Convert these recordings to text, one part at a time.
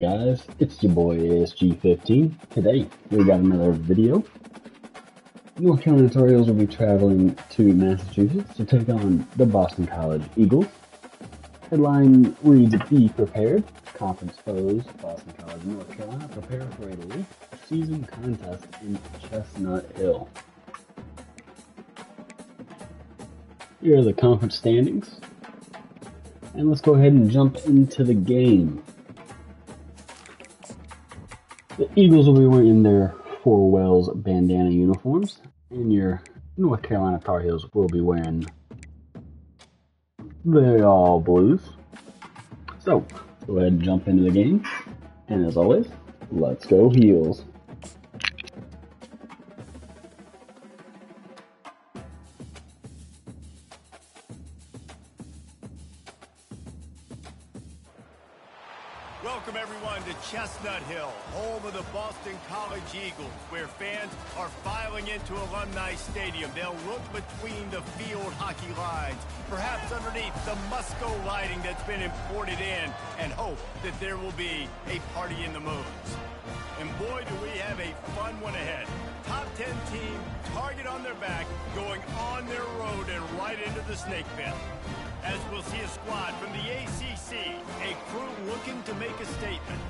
Guys, it's your boy ASG15. Today we got another video. North Carolina Tar Heels will be traveling to Massachusetts to take on the Boston College Eagles. Headline reads, "Be prepared. Conference foes, Boston College and North Carolina prepare for a late season contest in Chestnut Hill." Here are the conference standings. And let's go ahead and jump into the game. The Eagles will be wearing their Four Wells bandana uniforms, and your North Carolina Tar Heels will be wearing the all blues. So, let's go ahead and jump into the game, and as always, let's go Heels. Welcome everyone to Chestnut Hill, home of the Boston College Eagles, where fans are filing into Alumni Stadium. They'll look between the field hockey lines, perhaps underneath the Musco lighting that's been imported in, and hope that there will be a party in the moons. And boy, do we have a fun one ahead. Top 10 team, target on their back, going on their road and right into the snake pit. As we'll see a squad from the ACC, a crew looking to make a statement.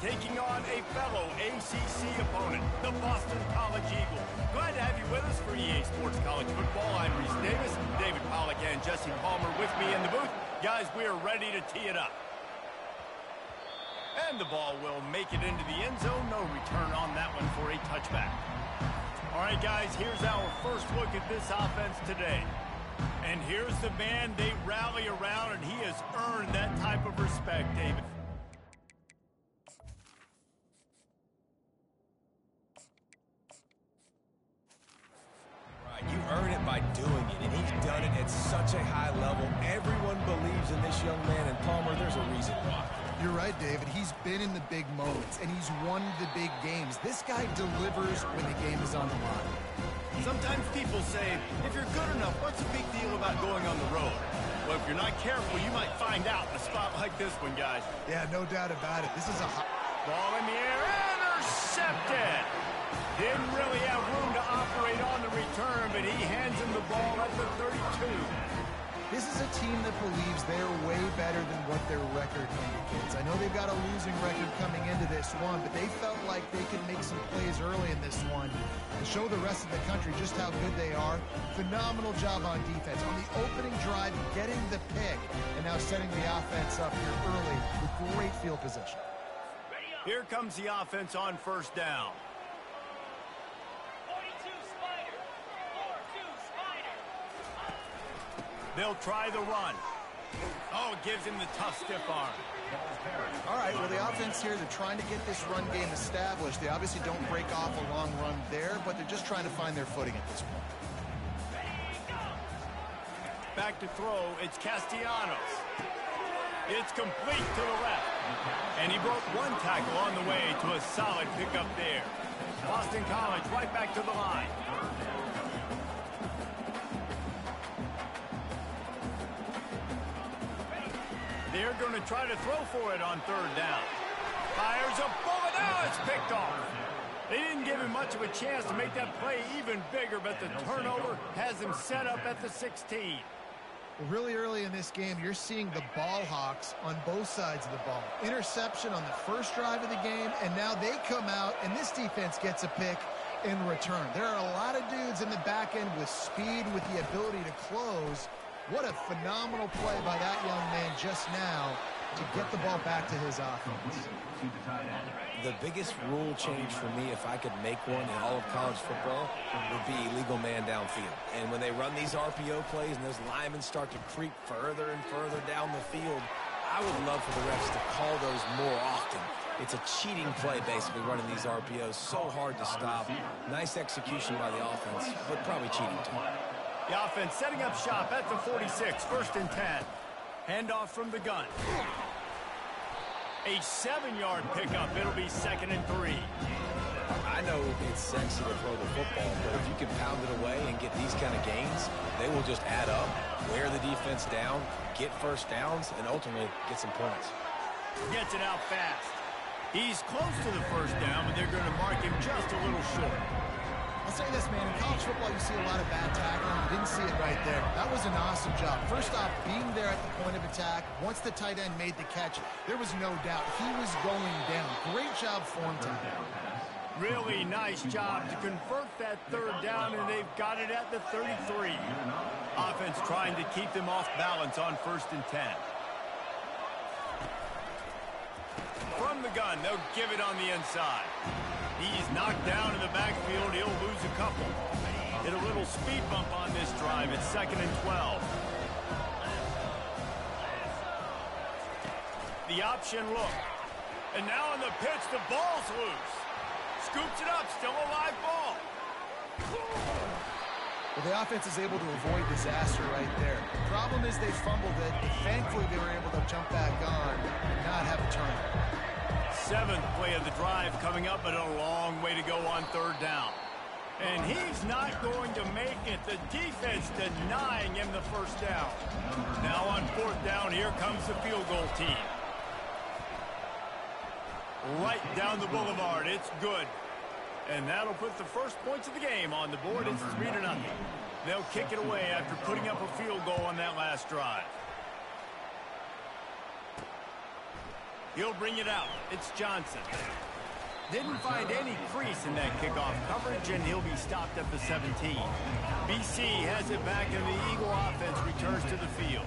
Taking on a fellow ACC opponent, the Boston College Eagles. Glad to have you with us for EA Sports College Football. I'm Reese Davis, David Pollack and Jesse Palmer with me in the booth. Guys, we are ready to tee it up. And the ball will make it into the end zone. No return on that one for a touchback. All right, guys, here's our first look at this offense today. And here's the man they rally around, and he has earned that type of respect, David. Right, you earn it by doing it, and he's done it at such a high level. Everyone believes in this young man, and Palmer, there's a reason why. You're right, David. He's been in the big moments, and he's won the big games. This guy delivers when the game is on the line. Sometimes people say, if you're good enough, what's the big deal about going on the road? Well, if you're not careful, you might find out in a spot like this one, guys. Yeah, no doubt about it. This is a hot ball in the air, intercepted. Didn't really have room to operate on the return, but he hands him the ball at the 32. This is a team that believes they're way better than what their record indicates. I know they've got a losing record coming into this one, but they felt like they could make some plays early in this one and show the rest of the country just how good they are. Phenomenal job on defense. On the opening drive, getting the pick, and now setting the offense up here early with great field position. Here comes the offense on first down. They'll try the run. Oh, it gives him the tough stiff arm. All right, well, the offense here, they're trying to get this run game established. They obviously don't break off a long run there, but they're just trying to find their footing at this point. Back to throw, it's Castellanos. It's complete to the left. And he broke one tackle on the way to a solid pickup there. Boston College right back to the line. They're going to try to throw for it on third down. Fires a bullet. Now it's picked off. They didn't give him much of a chance to make that play even bigger, but the turnover has him set up at the 16. Well, really early in this game, you're seeing the ball hawks on both sides of the ball. Interception on the first drive of the game, and now they come out, and this defense gets a pick in return. There are a lot of dudes in the back end with speed, with the ability to close. What a phenomenal play by that young man just now to get the ball back to his offense. The biggest rule change for me, if I could make one in all of college football, would be illegal man downfield. And when they run these RPO plays and those linemen start to creep further and further down the field, I would love for the refs to call those more often. It's a cheating play, basically, running these RPOs. So hard to stop. Nice execution by the offense, but probably cheating too. The offense setting up shop at the 46, first and 10. Handoff from the gun. A 7-yard pickup. It'll be second and 3. I know it's sexy to throw the football, but if you can pound it away and get these kind of gains, they will just add up, wear the defense down, get first downs, and ultimately get some points. Gets it out fast. He's close to the first down, but they're going to mark him just a little short. I'll say this, man. In college football, you see a lot of bad tackling. You didn't see it right there. That was an awesome job. First off, being there at the point of attack. Once the tight end made the catch, there was no doubt he was going down. Great job form time. Really nice job to convert that third down, and they've got it at the 33. Offense trying to keep them off balance on 1st and 10. From the gun, they'll give it on the inside. He's knocked down in the backfield. He'll lose a couple. Hit a little speed bump on this drive. It's 2nd and 12. The option look. And now on the pitch, the ball's loose. Scoops it up, still a live ball. Well, the offense is able to avoid disaster right there. The problem is they fumbled it. Thankfully, they were able to jump back on and not have a turnover. 7th play of the drive coming up, but a long way to go on 3rd down. And he's not going to make it. The defense denying him the first down. Now on 4th down, here comes the field goal team. Right down the boulevard, it's good. And that'll put the first points of the game on the board. It's 3-0. They'll kick it away after putting up a field goal on that last drive. He'll bring it out. It's Johnson. Didn't find any crease in that kickoff coverage, and he'll be stopped at the 17. BC has it back, and the Eagle offense returns to the field.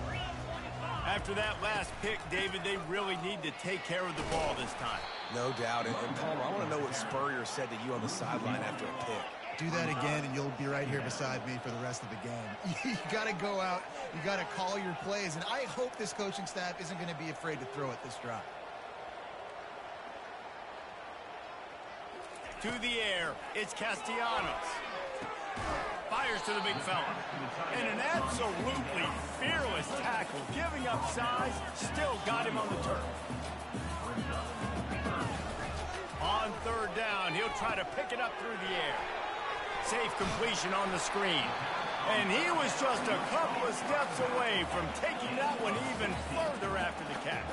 After that last pick, David, they really need to take care of the ball this time. No doubt. And Palmer, I want to know what Spurrier said to you on the sideline after a pick. Do that again, and you'll be right here beside me for the rest of the game. You got to go out. You got to call your plays, and I hope this coaching staff isn't going to be afraid to throw it this drive. To the air, it's Castellanos. Fires to the big fella. And an absolutely fearless tackle. Giving up size, still got him on the turf. On 3rd down, he'll try to pick it up through the air. Safe completion on the screen. And he was just a couple of steps away from taking that one even further after the catch.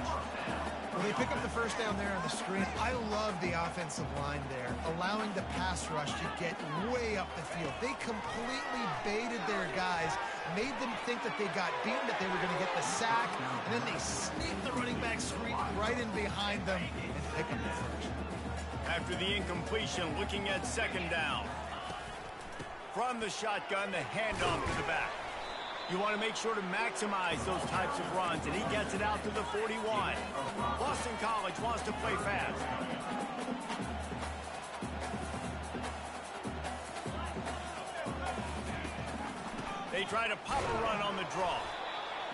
When they pick up the first down there on the screen, I love the offensive line there, allowing the pass rush to get way up the field. They completely baited their guys, made them think that they got beaten, that they were going to get the sack, and then they sneaked the running back screen right in behind them and pick up the first. After the incompletion, looking at 2nd down. From the shotgun, the handoff to the back. You want to make sure to maximize those types of runs, and he gets it out to the 41. Boston College wants to play fast. They try to pop a run on the draw.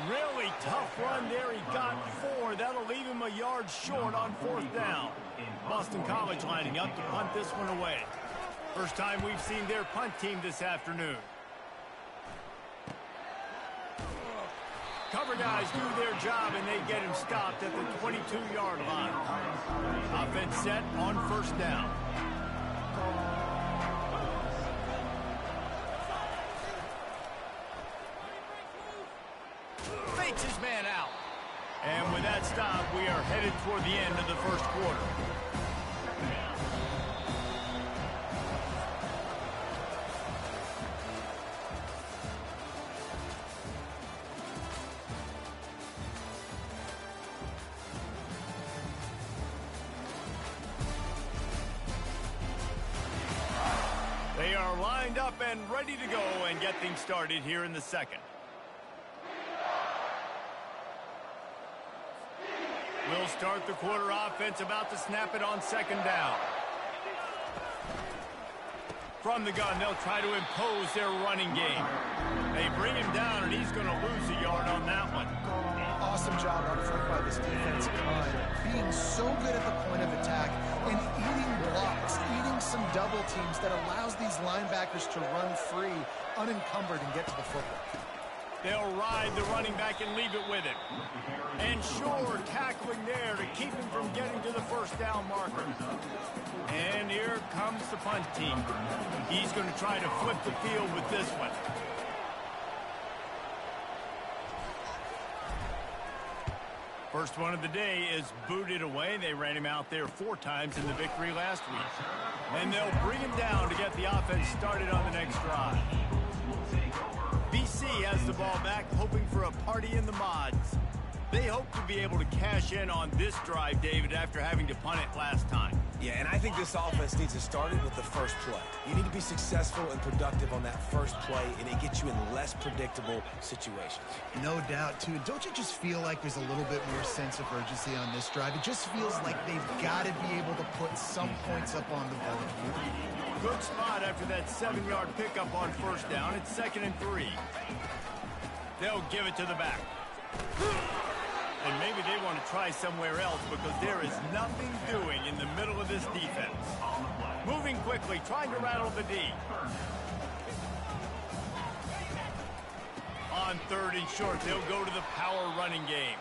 Really tough run there. He got 4. That'll leave him a yard short on 4th down. Boston College lining up to punt this one away. First time we've seen their punt team this afternoon. Cover guys do their job, and they get him stopped at the 22-yard line. Offense set on 1st down. Fakes his man out. And with that stop, we are headed toward the end of the 1st quarter. They are lined up and ready to go and get things started here in the 2nd. We'll start the quarter. Offense about to snap it on 2nd down. From the gun, they'll try to impose their running game. They bring him down, and he's going to lose a yard on that one. Awesome job up front by this defensive line. Being so good at the point of attack and eating blocks, eating some double teams that allows these linebackers to run free, unencumbered, and get to the football. They'll ride the running back and leave it with him. And sure, tackling there to keep him from getting to the 1st down marker. And here comes the punt team. He's going to try to flip the field with this one. First one of the day is booted away. They ran him out there 4 times in the victory last week. And they'll bring him down to get the offense started on the next drive. BC has the ball back, hoping for a party in the mods. They hope to be able to cash in on this drive, David, after having to punt it last time. Yeah, and I think this offense needs to start it with the first play. You need to be successful and productive on that first play, and it gets you in less predictable situations. No doubt, too. Don't you just feel like there's a little bit more sense of urgency on this drive? It just feels like they've got to be able to put some points up on the board. Good spot after that 7-yard pickup on first down. It's 2nd and 3. They'll give it to the back. And maybe they want to try somewhere else because there is nothing doing in the middle of this defense. Moving quickly, trying to rattle the D. On 3rd and short, they'll go to the power running game.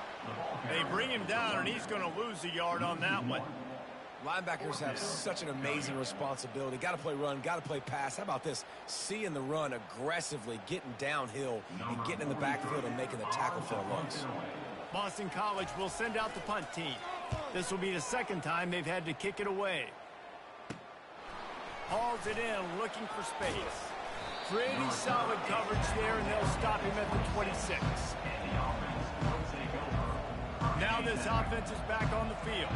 They bring him down, and he's going to lose a yard on that one. Linebackers have such an amazing responsibility. Got to play run, got to play pass. How about this? Seeing the run aggressively, getting downhill, and getting in the backfield and making the tackle for a loss. Boston College will send out the punt team. This will be the 2nd time they've had to kick it away. Hauls it in, looking for space. Pretty solid coverage there, and they'll stop him at the 26. Now this offense is back on the field.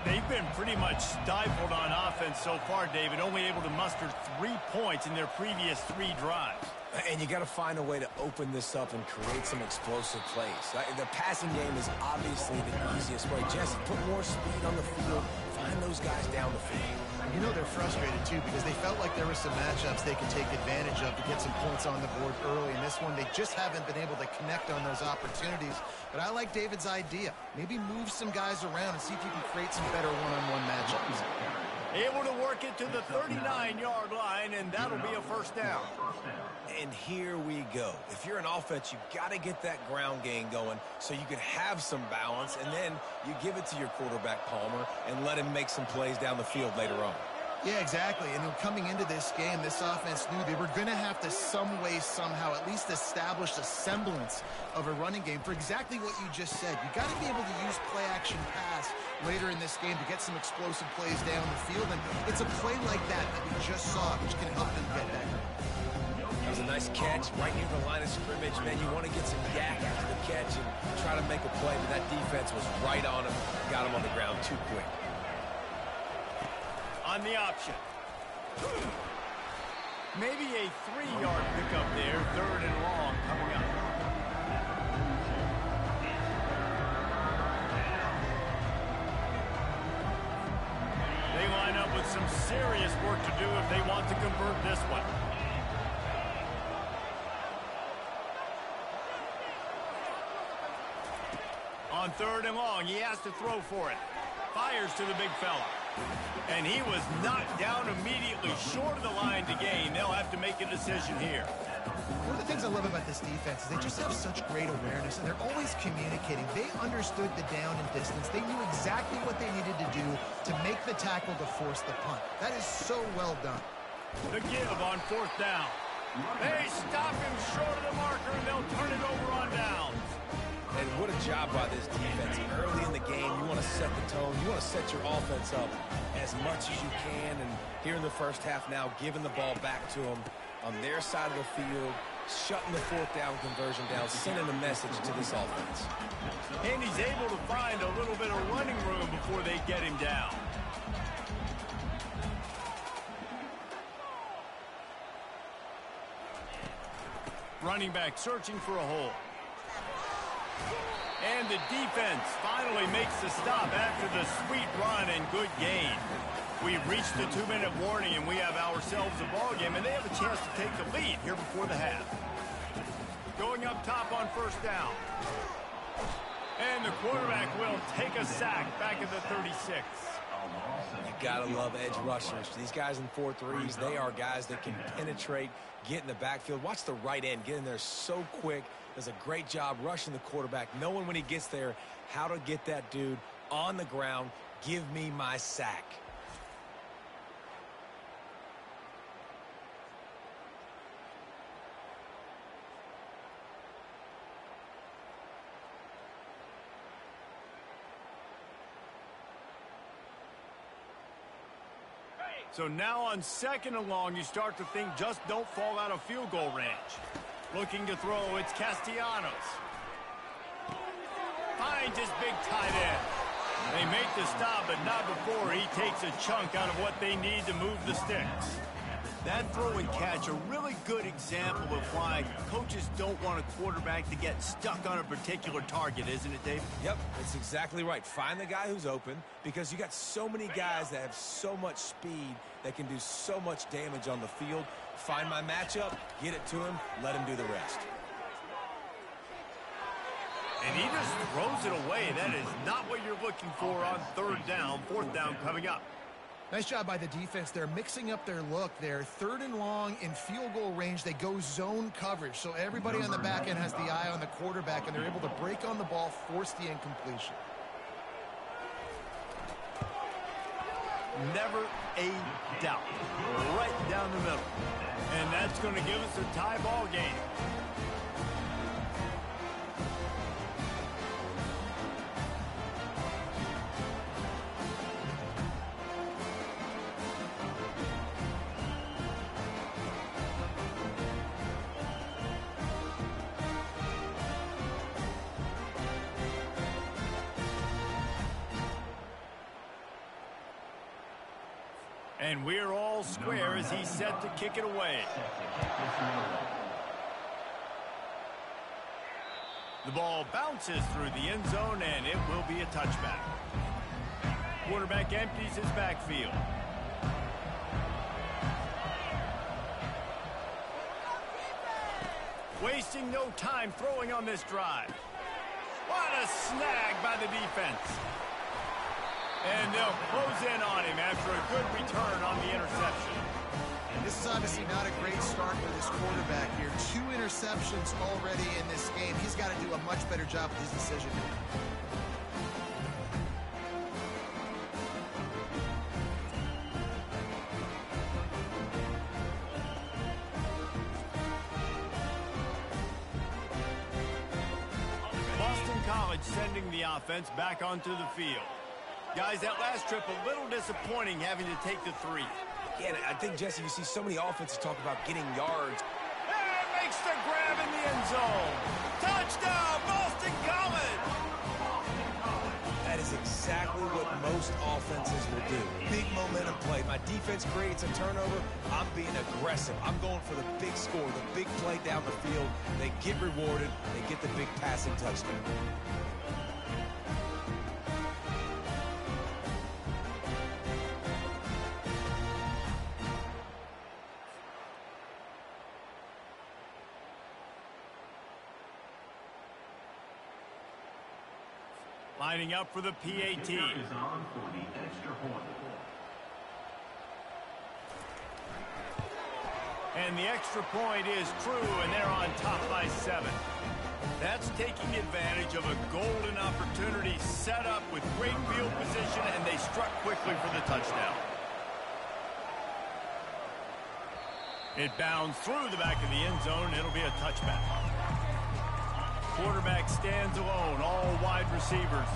They've been pretty much stifled on offense so far, David, only able to muster 3 points in their previous 3 drives. And you got to find a way to open this up and create some explosive plays. The passing game is obviously the easiest way. Just put more speed on the field, find those guys down the field. You know they're frustrated, too, because they felt like there were some matchups they could take advantage of to get some points on the board early. In this one, they just haven't been able to connect on those opportunities. But I like David's idea. Maybe move some guys around and see if you can create some better one-on-one matchups. Able to work it to the 39-yard line, and that'll be a first down. And here we go. If you're an offense, you've got to get that ground game going so you can have some balance, and then you give it to your quarterback, Palmer, and let him make some plays down the field later on. Yeah, exactly. And coming into this game, this offense knew they were going to have to some way, somehow, at least establish a semblance of a running game for exactly what you just said. You got to be able to use play-action pass later in this game to get some explosive plays down the field. And it's a play like that we just saw, which can help them get that. That was a nice catch right near the line of scrimmage. Man, you want to get some yak after the catch and try to make a play, but that defense was right on him. Got him on the ground too quick. On the option. Maybe a 3-yard pickup there, 3rd and long coming up. They line up with some serious work to do if they want to convert this one. On 3rd and long, he has to throw for it. Fires to the big fella. And he was knocked down immediately short of the line to gain. They'll have to make a decision here. One of the things I love about this defense is they just have such great awareness, and they're always communicating. They understood the down and distance. They knew exactly what they needed to do to make the tackle to force the punt. That is so well done. The give on 4th down. They stop him short of the marker, and they'll turn it over on downs. And what a job by this defense. Early in the game, you want to set the tone. You want to set your offense up as much as you can. And here in the first half now, giving the ball back to them on their side of the field, shutting the 4th down conversion down, sending a message to this offense. And he's able to find a little bit of running room before they get him down. Running back searching for a hole. And the defense finally makes the stop after the sweet run and good gain. We've reached the 2-minute warning, and we have ourselves a ball game, and they have a chance to take the lead here before the half. Going up top on 1st down. And the quarterback will take a sack back at the 36. You gotta love edge rushers. These guys in 4-3s, they are guys that can penetrate, get in the backfield. Watch the right end get in there so quick. Does a great job rushing the quarterback, knowing when he gets there how to get that dude on the ground. Give me my sack. So now on 2nd and long, you start to think just don't fall out of field goal range. Looking to throw, it's Castellanos. Finds his big tight end. They make the stop, but not before he takes a chunk out of what they need to move the sticks. That throw and catch, a really good example of why coaches don't want a quarterback to get stuck on a particular target, isn't it, Dave? Yep, that's exactly right. Find the guy who's open, because you got so many guys that have so much speed that can do so much damage on the field. Find my matchup, get it to him, let him do the rest. And he just throws it away. That is not what you're looking for on 3rd down, 4th down coming up. Nice job by the defense. They're mixing up their look there. 3rd and long in field goal range. They go zone coverage. So everybody on the back end has the eye on the quarterback, and they're able to break on the ball, force the incompletion. Never a doubt. Right down the middle. And that's going to give us a tie ball game. And we're all square as he's set to kick it away. The ball bounces through the end zone, and it will be a touchback. Quarterback empties his backfield. Wasting no time throwing on this drive. What a snag by the defense. And they'll close in on him after a good return on the interception. This is obviously not a great start for this quarterback here. 2 interceptions already in this game. He's got to do a much better job with his decision. Boston College sending the offense back onto the field. Guys, that last trip a little disappointing having to take the 3. Yeah, I think, Jesse, you see so many offenses talk about getting yards. And makes the grab in the end zone. Touchdown, Boston College! That is exactly what most offenses will do. Big momentum play. My defense creates a turnover. I'm being aggressive. I'm going for the big score, the big play down the field. They get rewarded. They get the big passing touchdown. Lining up for the PAT. And the extra point is true, and they're on top by 7. That's taking advantage of a golden opportunity set up with great field position, and they struck quickly for the touchdown. It bounds through the back of the end zone, and it'll be a touchback. Quarterback stands alone, all wide receivers.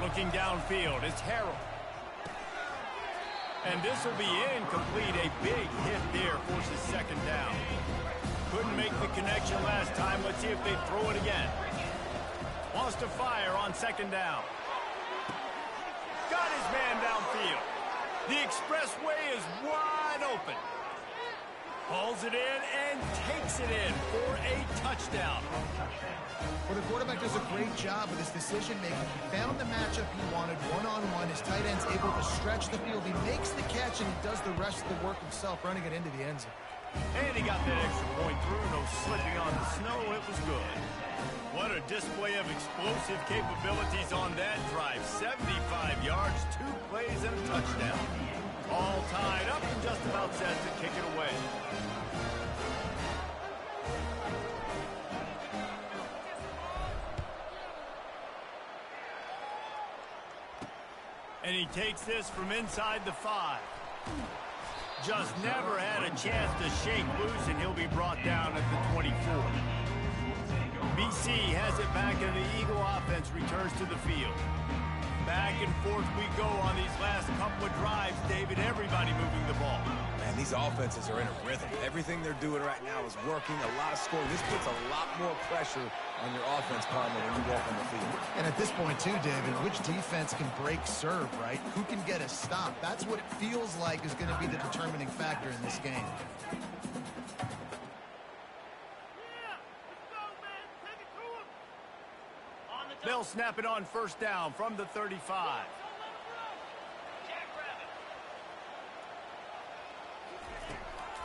Looking downfield, it's Harrell. And this will be incomplete. A big hit there, forces 2nd down. Couldn't make the connection last time. Let's see if they throw it again. Wants to fire on 2nd down. Got his man downfield. The expressway is wide open. Pulls it in and takes it in for a touchdown. Well, the quarterback does a great job with his decision-making. He found the matchup he wanted, one-on-one. His tight end's able to stretch the field. He makes the catch, and he does the rest of the work himself, running it into the end zone. And he got that extra point through. No slipping on the snow. It was good. What a display of explosive capabilities on that drive. 75 yards, 2 plays, and a touchdown. All tied up and just about set to kick it away. And he takes this from inside the 5. Just never had a chance to shake loose, and he'll be brought down at the 24. BC has it back, and the Eagle offense returns to the field. Back and forth we go on these last couple of drives, David. Everybody moving the ball. Man, these offenses are in a rhythm. Everything they're doing right now is working. A lot of scoring. This puts a lot more pressure on your offense, Palmer, when you walk on the field. And at this point, too, David, which defense can break serve, right? Who can get a stop? That's what it feels like is going to be the determining factor in this game. They'll snap it on first down from the 35.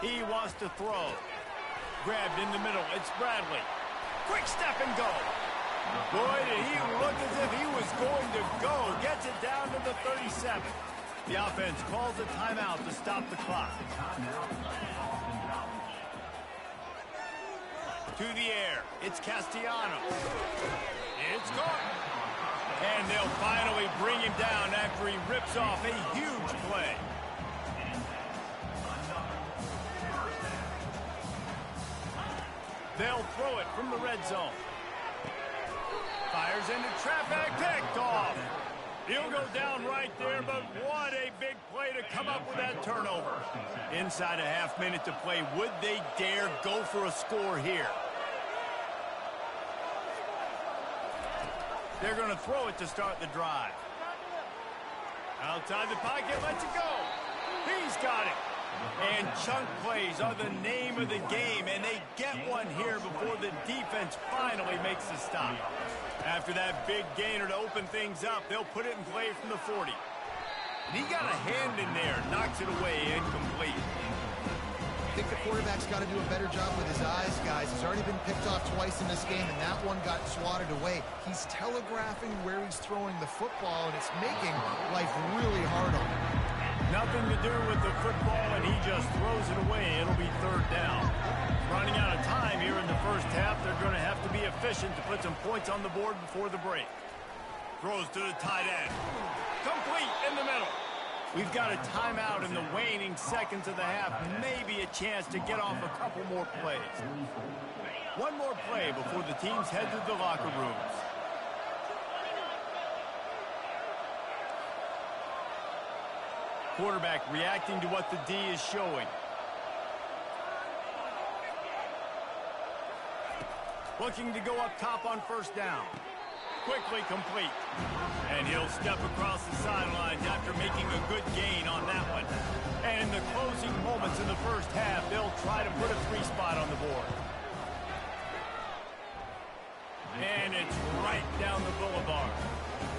He wants to throw. Grabbed in the middle. It's Bradley. Quick step and go. Boy, did he look as if he was going to go. Gets it down to the 37. The offense calls a timeout to stop the clock. To the air. It's Castellanos. It's gone. And they'll finally bring him down after he rips off a huge play. They'll throw it from the red zone. Fires into traffic, picked off. He'll go down right there, but what a big play to come up with that turnover. Inside a half minute to play. Would they dare go for a score here? They're going to throw it to start the drive. Outside the pocket, lets it go. He's got it. And chunk plays are the name of the game, and they get one here before the defense finally makes the stop. After that big gainer to open things up, they'll put it in play from the 40. And he got a hand in there, knocks it away, incomplete. I think the quarterback's got to do a better job with his eyes, guys. He's already been picked off twice in this game, and that one got swatted away. He's telegraphing where he's throwing the football, and it's making life really hard on him. Nothing to do with the football, and he just throws it away. It'll be third down. Running out of time here in the first half. They're going to have to be efficient to put some points on the board before the break. Throws to the tight end. Complete in the middle. We've got a timeout in the waning seconds of the half. Maybe a chance to get off a couple more plays. One more play before the teams head to the locker rooms. Quarterback reacting to what the D is showing. Looking to go up top on first down. Quickly complete. And he'll step across the sidelines after making a good gain on that one. And in the closing moments in the first half, they'll try to put a 3-spot on the board. And it's right down the boulevard.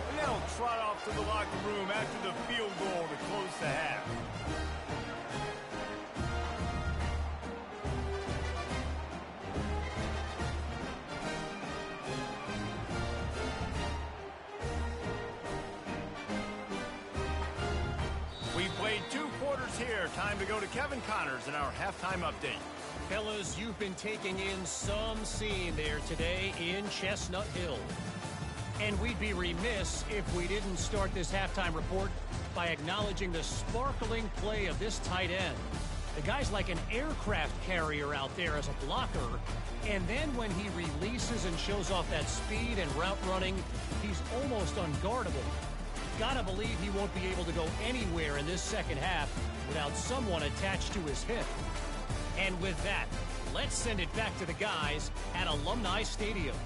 And they'll trot off to the locker room after the field goal to close the half. Here, time to go to Kevin Connors in our halftime update. Fellas, you've been taking in some scene there today in Chestnut Hill. And we'd be remiss if we didn't start this halftime report by acknowledging the sparkling play of this tight end. The guy's like an aircraft carrier out there as a blocker, and then when he releases and shows off that speed and route running, he's almost unguardable. Gotta believe he won't be able to go anywhere in this second half without someone attached to his hip. And with that, let's send it back to the guys at Alumni Stadium.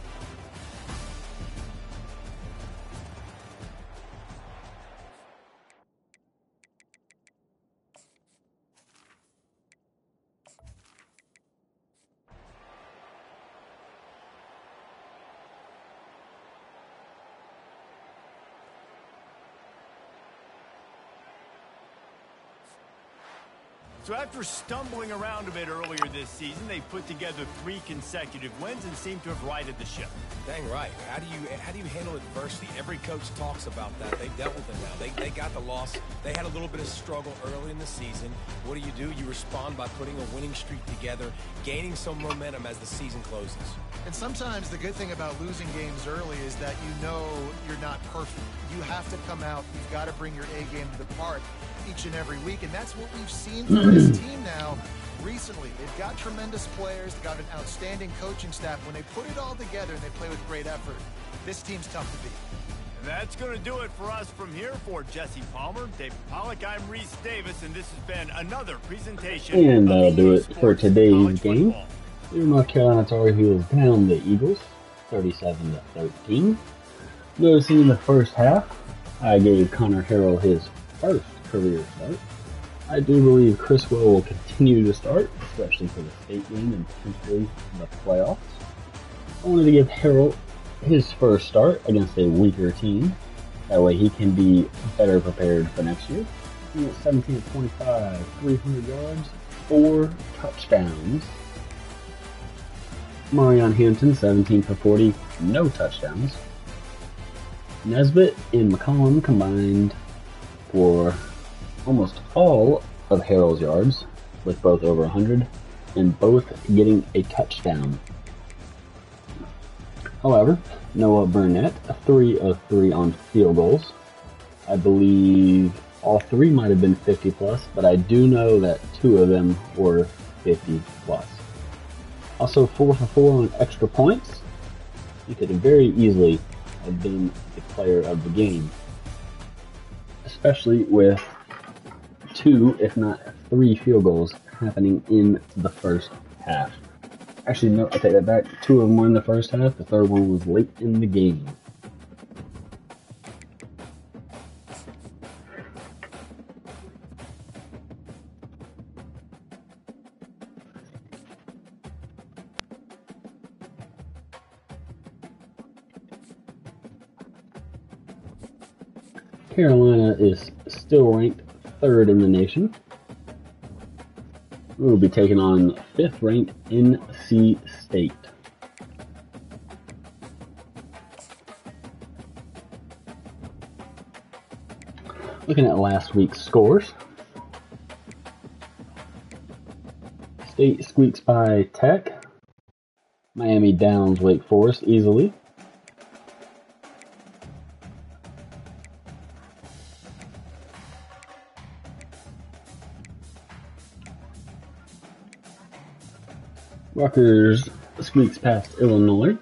So after stumbling around a bit earlier this season, they put together 3 consecutive wins and seem to have righted the ship. Dang right. How do you handle adversity? Every coach talks about that. They've dealt with it now. They got the loss. They had a little bit of struggle early in the season. What do? You respond by putting a winning streak together, gaining some momentum as the season closes. And sometimes the good thing about losing games early is that you know you're not perfect. You have to come out. You've got to bring your A game to the park each and every week, and that's what we've seen from this team now recently. They've got tremendous players, they've got an outstanding coaching staff. When they put it all together and they play with great effort, this team's tough to beat. That's going to do it for us from here. For Jesse Palmer, David Pollack, I'm Reese Davis, and this has been another presentation. And that'll do it for today's game. Your North Carolina Tar Heels down the Eagles, 37-13. Noticing in the first half, I gave Connor Harrell his first career start. I do believe Criswell will continue to start, especially for the state game and potentially the playoffs. I wanted to give Harrell his first start against a weaker team. That way he can be better prepared for next year. He went 17 of 25, 300 yards, 4 touchdowns. Marion Hampton, 17 for 40, no touchdowns. Nesbitt and McCollum combined for almost all of Harrell's yards, with both over 100, and both getting a touchdown. However, Noah Burnett, 3 of 3 on field goals. I believe all 3 might have been 50 plus, but I do know that 2 of them were 50 plus. Also 4 for 4 on extra points. He could very easily have been the player of the game, especially with 2, if not 3 field goals happening in the first half. Actually, no, I take that back. 2 of them were in the first half. The third one was late in the game. Carolina is still ranked 3rd in the nation. We will be taking on 5th ranked NC State. Looking at last week's scores. State squeaks by Tech. Miami downs Wake Forest easily. Rutgers squeaks past Illinois.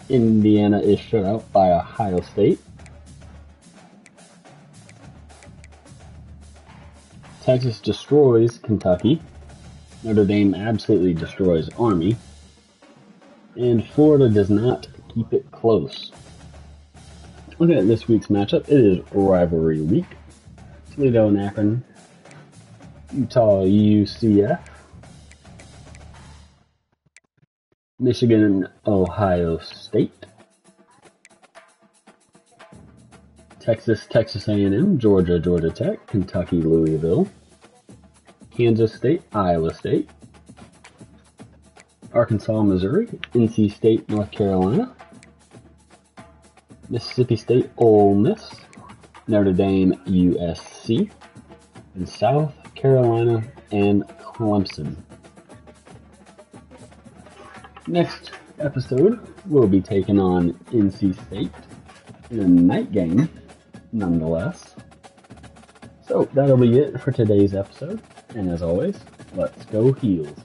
Indiana is shut out by Ohio State. Texas destroys Kentucky. Notre Dame absolutely destroys Army. And Florida does not keep it close. Looking at this week's matchup, it is rivalry week. Toledo and Akron. Utah UCF. Michigan and Ohio State. Texas A&M, Georgia Tech, Kentucky Louisville. Kansas State, Iowa State. Arkansas Missouri, NC State North Carolina. Mississippi State Ole Miss, Notre Dame USC, and South Carolina and Clemson. Next episode, we'll be taking on NC State in a night game, nonetheless. So that'll be it for today's episode, and as always, let's go Heels.